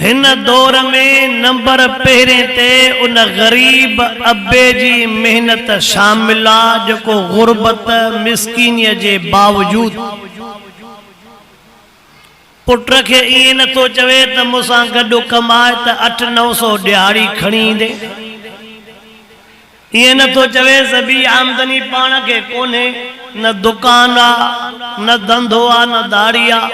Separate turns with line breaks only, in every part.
हिन दौर में नंबर पहिरें ते उन गरीब अब्बे जी मेहनत शामिल आहे जेको गुरबत मिसकीनीअ जे बावजूद पुट खे ईअं नथो चवे त मूंसां गॾु कमाए त 800-900 ॾियारी खणी ईंदे। ईअं नथो चवे सभी आमदनी पाण खे कोन्हे, न दुकान आहे, न धंधो आहे, न दाड़ी आहे,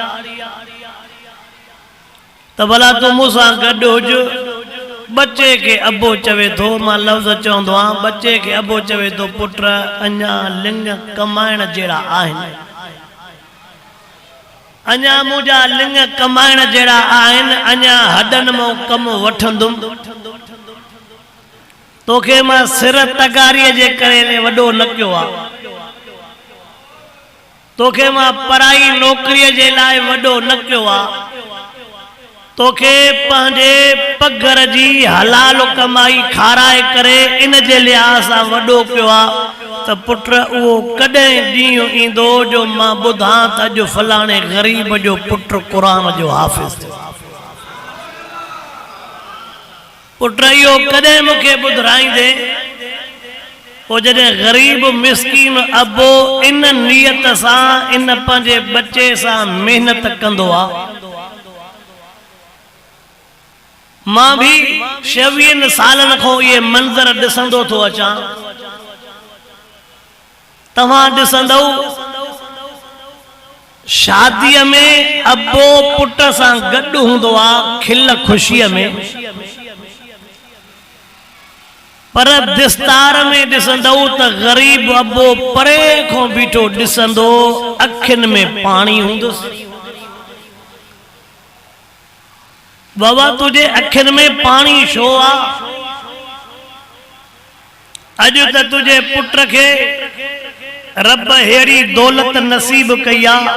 त भला तूं मूंसां गॾु हुज। बच्चे के अबो चवे थो, मां लफ़्ज़ चवंदो आहियां, बच्चे के अबो चवे थो पुट अञा लिंग कमाइण जहिड़ा आहिनि, अञा मुंहिंजा लिंग कमाइण जहिड़ा आहिनि, अञा हॾनि मां कमु वठंदुमि। तोखे मां सिर तगारीअ जे करे वॾो न कयो आहे, तोखे मां पराई नौकरीअ जे लाइ वॾो न कयो आहे, तोखे पंहिंजे पघर जी हलाल कमाई खाराए करे इन जे लिहाज़ सां वॾो कयो आहे। त पुट उहो कॾहिं ॾींहुं ईंदो जो मां ॿुधां त अॼु फलाणे ग़रीब जो पुट क़ुरान जो हाफ़िज़ थियो। पुट इहो कॾहिं मूंखे ॿुधाईंदे पोइ जॾहिं ग़रीब मिसकीन अबो इन नियत सां इन पंहिंजे बच्चे सां महिनत कंदो आहे। मां भी 26 सालन खां ये मंजर ॾिसंदो थो अचां। तव्हां ॾिसंदो शादीअ में अबो पुट सां गॾु हूंदो आहे खिल ख़ुशीअ में, पर दिस्तार में ॾिसंदो त ग़रीब अबो परे खां बीठो ॾिसंदो, अखियुनि में पाणी हूंदुसि। बाबा तुझे अखियुनि में पाणी छो आहे? अॼु त तुझे पुट खे रब हेड़ी दौलत नसीब कई आहे,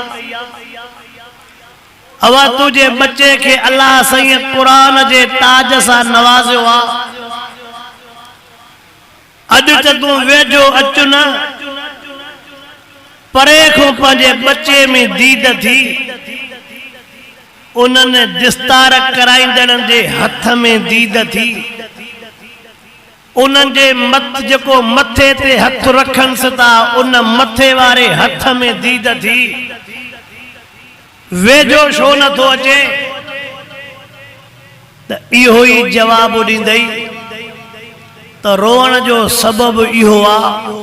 अवा तुझे बच्चे के अल्लाह सही कुरान जे ताज सां नवाज़ियो आहे। अॼु त तूं वेझो अचु न, परे खां पंहिंजे बच्चे में दीद थी, उन्हनि दिस्तार कराईंदड़नि जे हथ में दीद थी, उन्हनि जे मत जेको मथे ते हथ रखनि था उन मथे वारे हथ में दीद थी, वेझो छो नथो अचे? त इहो ई जवाब ॾींदई त रोअण जो सबबु इहो आहे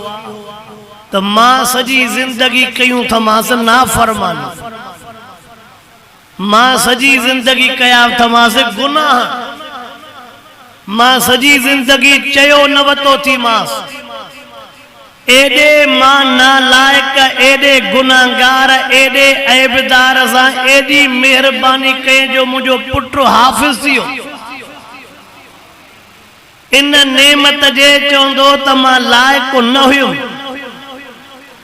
त मां सॼी ज़िंदगी कयूं थमास नाफ़रमानी, मां सॼी ज़िंदगी कया थमास गुनाह, मां सॼी ज़िंदगी चयो न वतो थी मास, एॾे मां नालायक, एॾे गुनाहगार, एॾे ऐबदार सां एॾी महिरबानी कई जो मुंहिंजो पुट हाफ़िज़ थी वियो। इन नेमत जे चवंदो त मां लाइक़ न हुयुमि,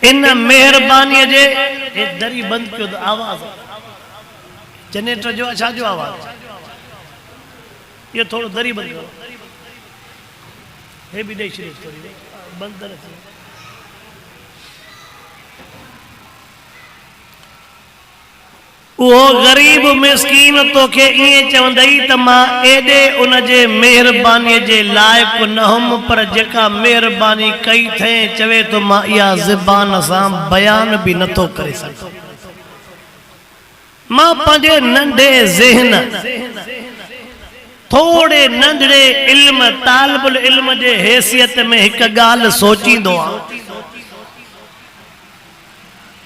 इन महिरबानीअ जे दरी बंदि कयो त आवाज़ जनरेटर जो छा जो आवाज़, ये थोड़ो दरी बंद करो, हे भी ॾेई छॾियो थोरी बंदि न थियो। उहो ग़रीब मिसकीन तोखे ईअं चवंदई त मां एॾे उन जे महिरबानीअ जे लाइक़ न हुअमि, पर जेका महिरबानी कई थई चवे तो मां इहा ज़बान सां बयान भी नथो करे सघां। मां पंहिंजे नंढे ज़हन, थोड़े नंढड़े इल्म, तालिबुल इल्म जे हैसियत में हिक ॻाल्हि सोचींदो आहियां।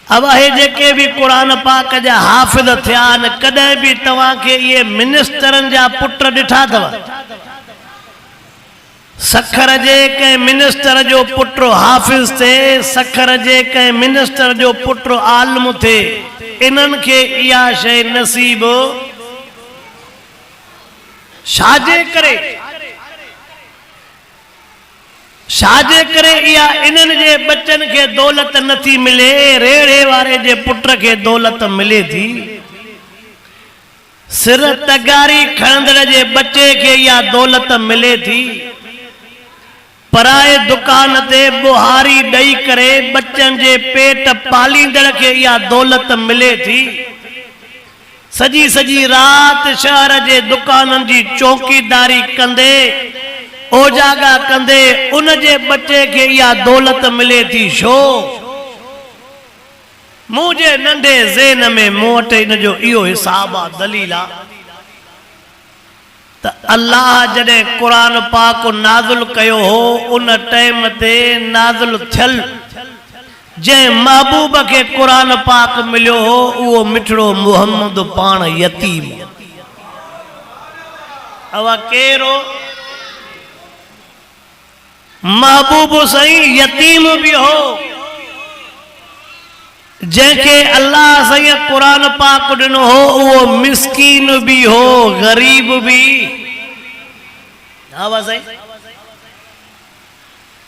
अब हे जेके भी कुरान पाक जा हाफ़िज़ थिया न, कॾहिं भी तव्हां खे इहे मिनिस्टरनि जा पुट ॾिठा अथव? सखर जे कंहिं मिनिस्टर जो पुट हाफ़िज़ थे, सखर जे कंहिं मिनिस्टर जो पुट आलिम थे, इन्हनि खे इहा शइ नसीब छाजे करे? छाजे करे इहा इन्हनि जे बच्चनि खे दौलत नथी मिले, रेड़े वारे जे पुट खे दौलत मिले थी। सिर तगारी खणंदड़ जे बच्चे खे इहा दौलत मिले थी। पराए दुकान ते बुहारी ॾेई करे बच्चन जे पेट पालींदड़ खे इहा दौलत मिले थी। सजी सजी रात शहर जे दुकानन जी चौकीदारी कंदे ओजागा कंदे उन जे बच्चे के या दौलत मिले थी शो मुझे नंढे ज़हन में मूं वटि इन जो इहो हिसाब आ दलील आ त अल्लाह जॾहिं क़ुरान पाक नाज़िल कयो हो उन टाइम ते नाज़िल थियल जंहिं महबूब के क़ुरान पाक मिलियो हो उहो मिठड़ो मुहम्मद पाण यतीम अवा केरो महबूब सही यतीम भी हो जैके अल्लाह सही कुरान पाक दिनो हो वो मिस्कीन भी हो गरीब भी हाँ सही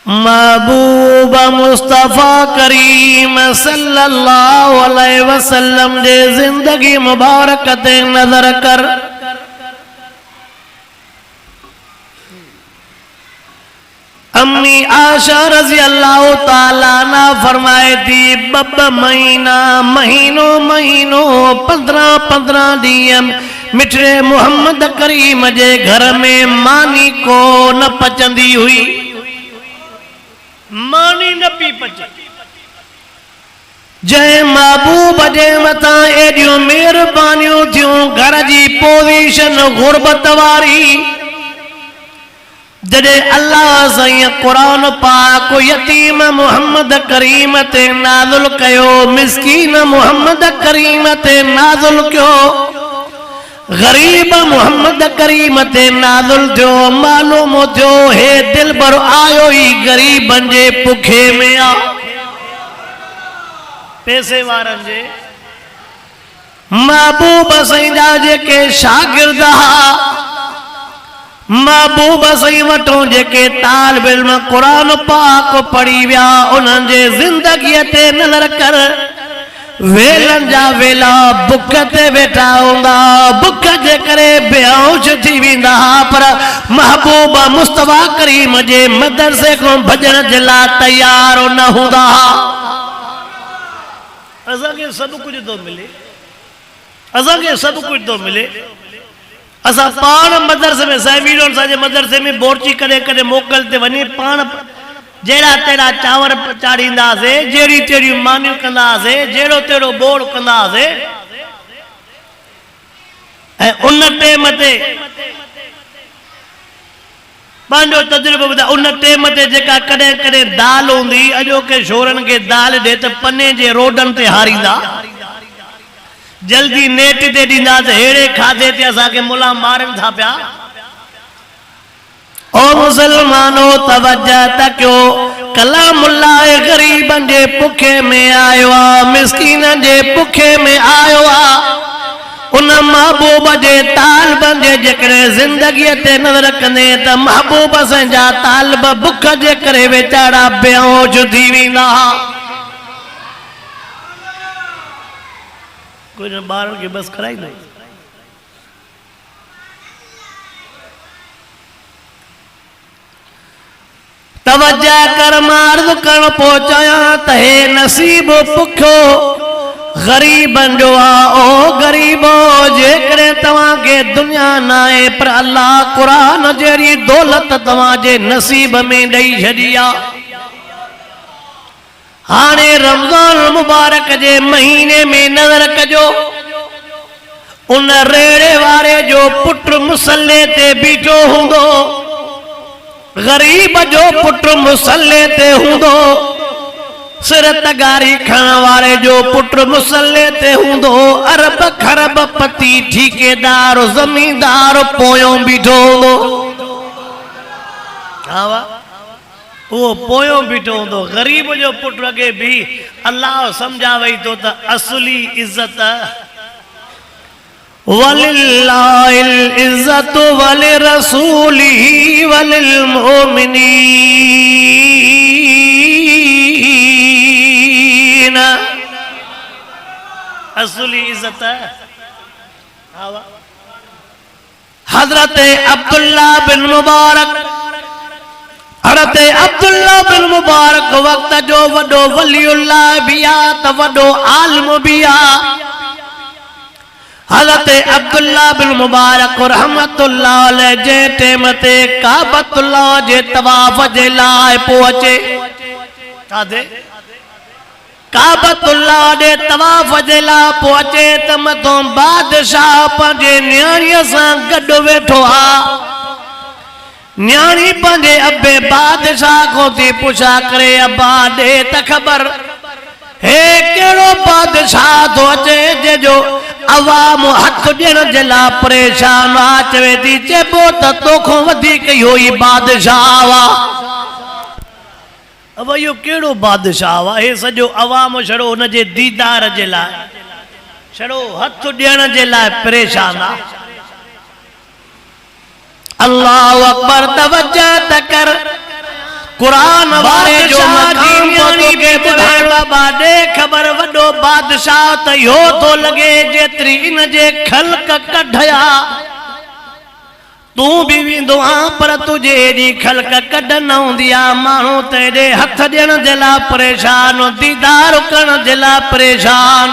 महबूब मुस्तफा करीम सल्लल्लाहु अलैहि वसल्लम जे जिंदगी मुबारक ते नजर कर अम्मी आशा रजी अल्लाह ताला ना फरमाए थी बब महीना महीनों महीनों 15-15 दिन मिठड़े मोहम्मद करीम जे घर में मानी को न पचंदी हुई मानी न पी पचे जय महबूब जे मथा एडियो मेहरबानियों थियूं घर जी पोजीशन गुरबत वारी जॾे अल्लाह सही कुरान पाक यतीम मोहम्मद करीम ते नाज़िल कयो मिस्कीन मोहम्मद करीम ते नाज़िल कयो गरीब मोहम्मद करीम ते नाज़िल थियो मालूम थियो हे दिलबर आयो ही गरीबन जे पुखे में आ पैसे वारन जे महबूब सही जा जेके शागिर्द हा महबूब सही वटो जेके तालिब इल्म कुरान पाक पढ़ी विया उन्हनि जे ज़िंदगीअ ते नज़र कर वेलन जा वेला बुख ते वेठा हूंदा बुख जे करे बेहोश थी वेंदा पर महबूब मुस्तफा करीम जे मदरसे को भॼण जे लाइ तैयार न हूंदा असांखे सभु कुझु थो मिले असांखे सभु कुझु थो मिले असा पान मदरसे में साहिबीन साजे मदरसे में बोरची करे करे मोकल ते वनी पान जेड़ा तेरा चावर चाड़ींदा से जेड़ी तेरी मानियूं कंदा से जेड़ो तेरो बोड़ कंदा से ए उन टेम ते पांजो तजुर्बो बुधा उन टेम ते जेका कदे कदे दाल होंदी अजो के शोरन के दाल दे त पने जे रोडन ते हारींदा जल्दी नेट ते दींदा त हेड़े खाधे ते असा के मुला मारन था पिया ओ मुसलमानो तवज्जो तक्यो कलामुल्लाह गरीबन जे पुखे में आयो आ मिस्कीनन जे पुखे में आयो आ उन महबूब जे तालिबन जे जेकरे जिंदगी ते नजर कंदे त महबूब संजा तालिब बुख जे करे वेचारा बेहोश थी वेंदा कोई न बारन के बस कराई नहीं तवज्जो कर मार्द कण पहुंचाया त हे नसीब पुखो गरीबन जो आ ओ गरीबो जेकरे तवा के दुनिया नाए पर अल्लाह कुरान जेरी दौलत तवा जे नसीब में दई छडिया हाने रमजान मुबारक जे महीने में नजर कजो उन रेड़े वारे जो पुट मुसल्ले ते बीठो हुंदो गरीब जो पुट मुसल्ले ते हुंदो सिर तगारी खण वारे जो पुट मुसल्ले ते हुंदो अरब खरब पति ठेकेदार जमींदार पोयों बीठो हुंदो आवा वो पोयों बीठो हुंदो गरीब जो पुट अगे भी अल्लाह समझावई तो त असली इज्जत वलिल्लाहिल इज्जतु वलिरसूलिही वलिल मोमिनीन असली इज्जत हजरत अब्दुल्ला बिन मुबारक हजरत अब्दुल्ला बिन मुबारक वक्त जो वडो वलियुल्लाह बिया त वडो आलिम बिया हज़रत अब्दुल्ला बिन मुबारक रहमतुल्लाह अलैह जे टेम ते काबतुल्लाह जे तवाफ जे लाइ पहुचे कादे काबतुल्लाह जे तवाफ जे लाइ पहुचे त मथों बादशाह पंहिंजे न्याणीअ सां गॾु वेठो आहे। न्याणी पंहिंजे अबे बादशाह को थी पुछा करे अब्बा ॾे त ख़बर हे कहिड़ो बादशाह थो अचे जंहिंजो अवाम हथ ॾियण जे लाइ परेशान आहे। चवे थी चइबो त तोखां वधीक इहो ई बादशाह आहे। अब इहो कहिड़ो बादशाह आहे? हे सॼो अवाम छड़ो हुनजे दीदार जे लाइ छड़ो हथ ॾियण जे लाइ परेशान आहे। अल्लाहु अकबर तवज्जो त कर कुरान वारे जो मकाम के ॿुधाइण बाबा ॾे ख़बर वॾो बादशाह त इहो थो लॻे जेतिरी इन जे ख़ल्क़ कढया तूं बि वेंदो आहीं पर तुझे एॾी ख़ल्क़ कढ न हूंदी आहे। माण्हू त एॾे हथ ॾियण जे लाइ परेशान दीदार करण जे लाइ परेशान।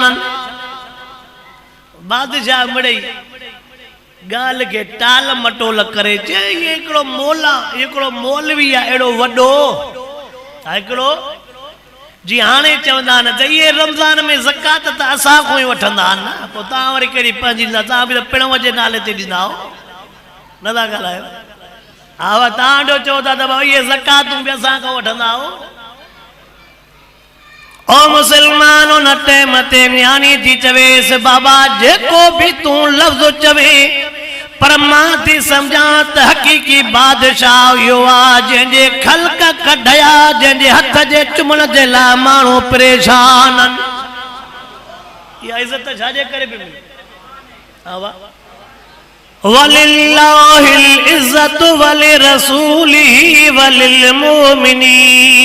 बादशाह मिड़ई गाल के टाल मटोल करे चे ये एकड़ो मोला एकड़ो मौलवी आ एड़ो वडो एकड़ो जी हाने चवंदा न त ये रमजान में ज़कात त असा को ही वठंदा न पो ता वरी केड़ी पंजी न ता भी पिणव जे नाले ते दिना हो न ता गलायो आवा ता डो चोदा त भाई ये ज़कात तुम भी असा को वठंदा हो। ओ मुसलमानो न टेम ते न्याणी थी चवेस बाबा जेको भी तू लफ्ज चवे पर मां थी समझा त हकीकी बादशाह इहो आहे जंहिंजे ख़ल्क़ कढया जंहिंजे हथ जे चुमण जे लाइ माण्हू परेशान आहिनि। इहा इज़त छाजे करे बि मिले वलिल्लाहिल इज़्ज़तु वलिरसूलिही वलिल मुमिनीन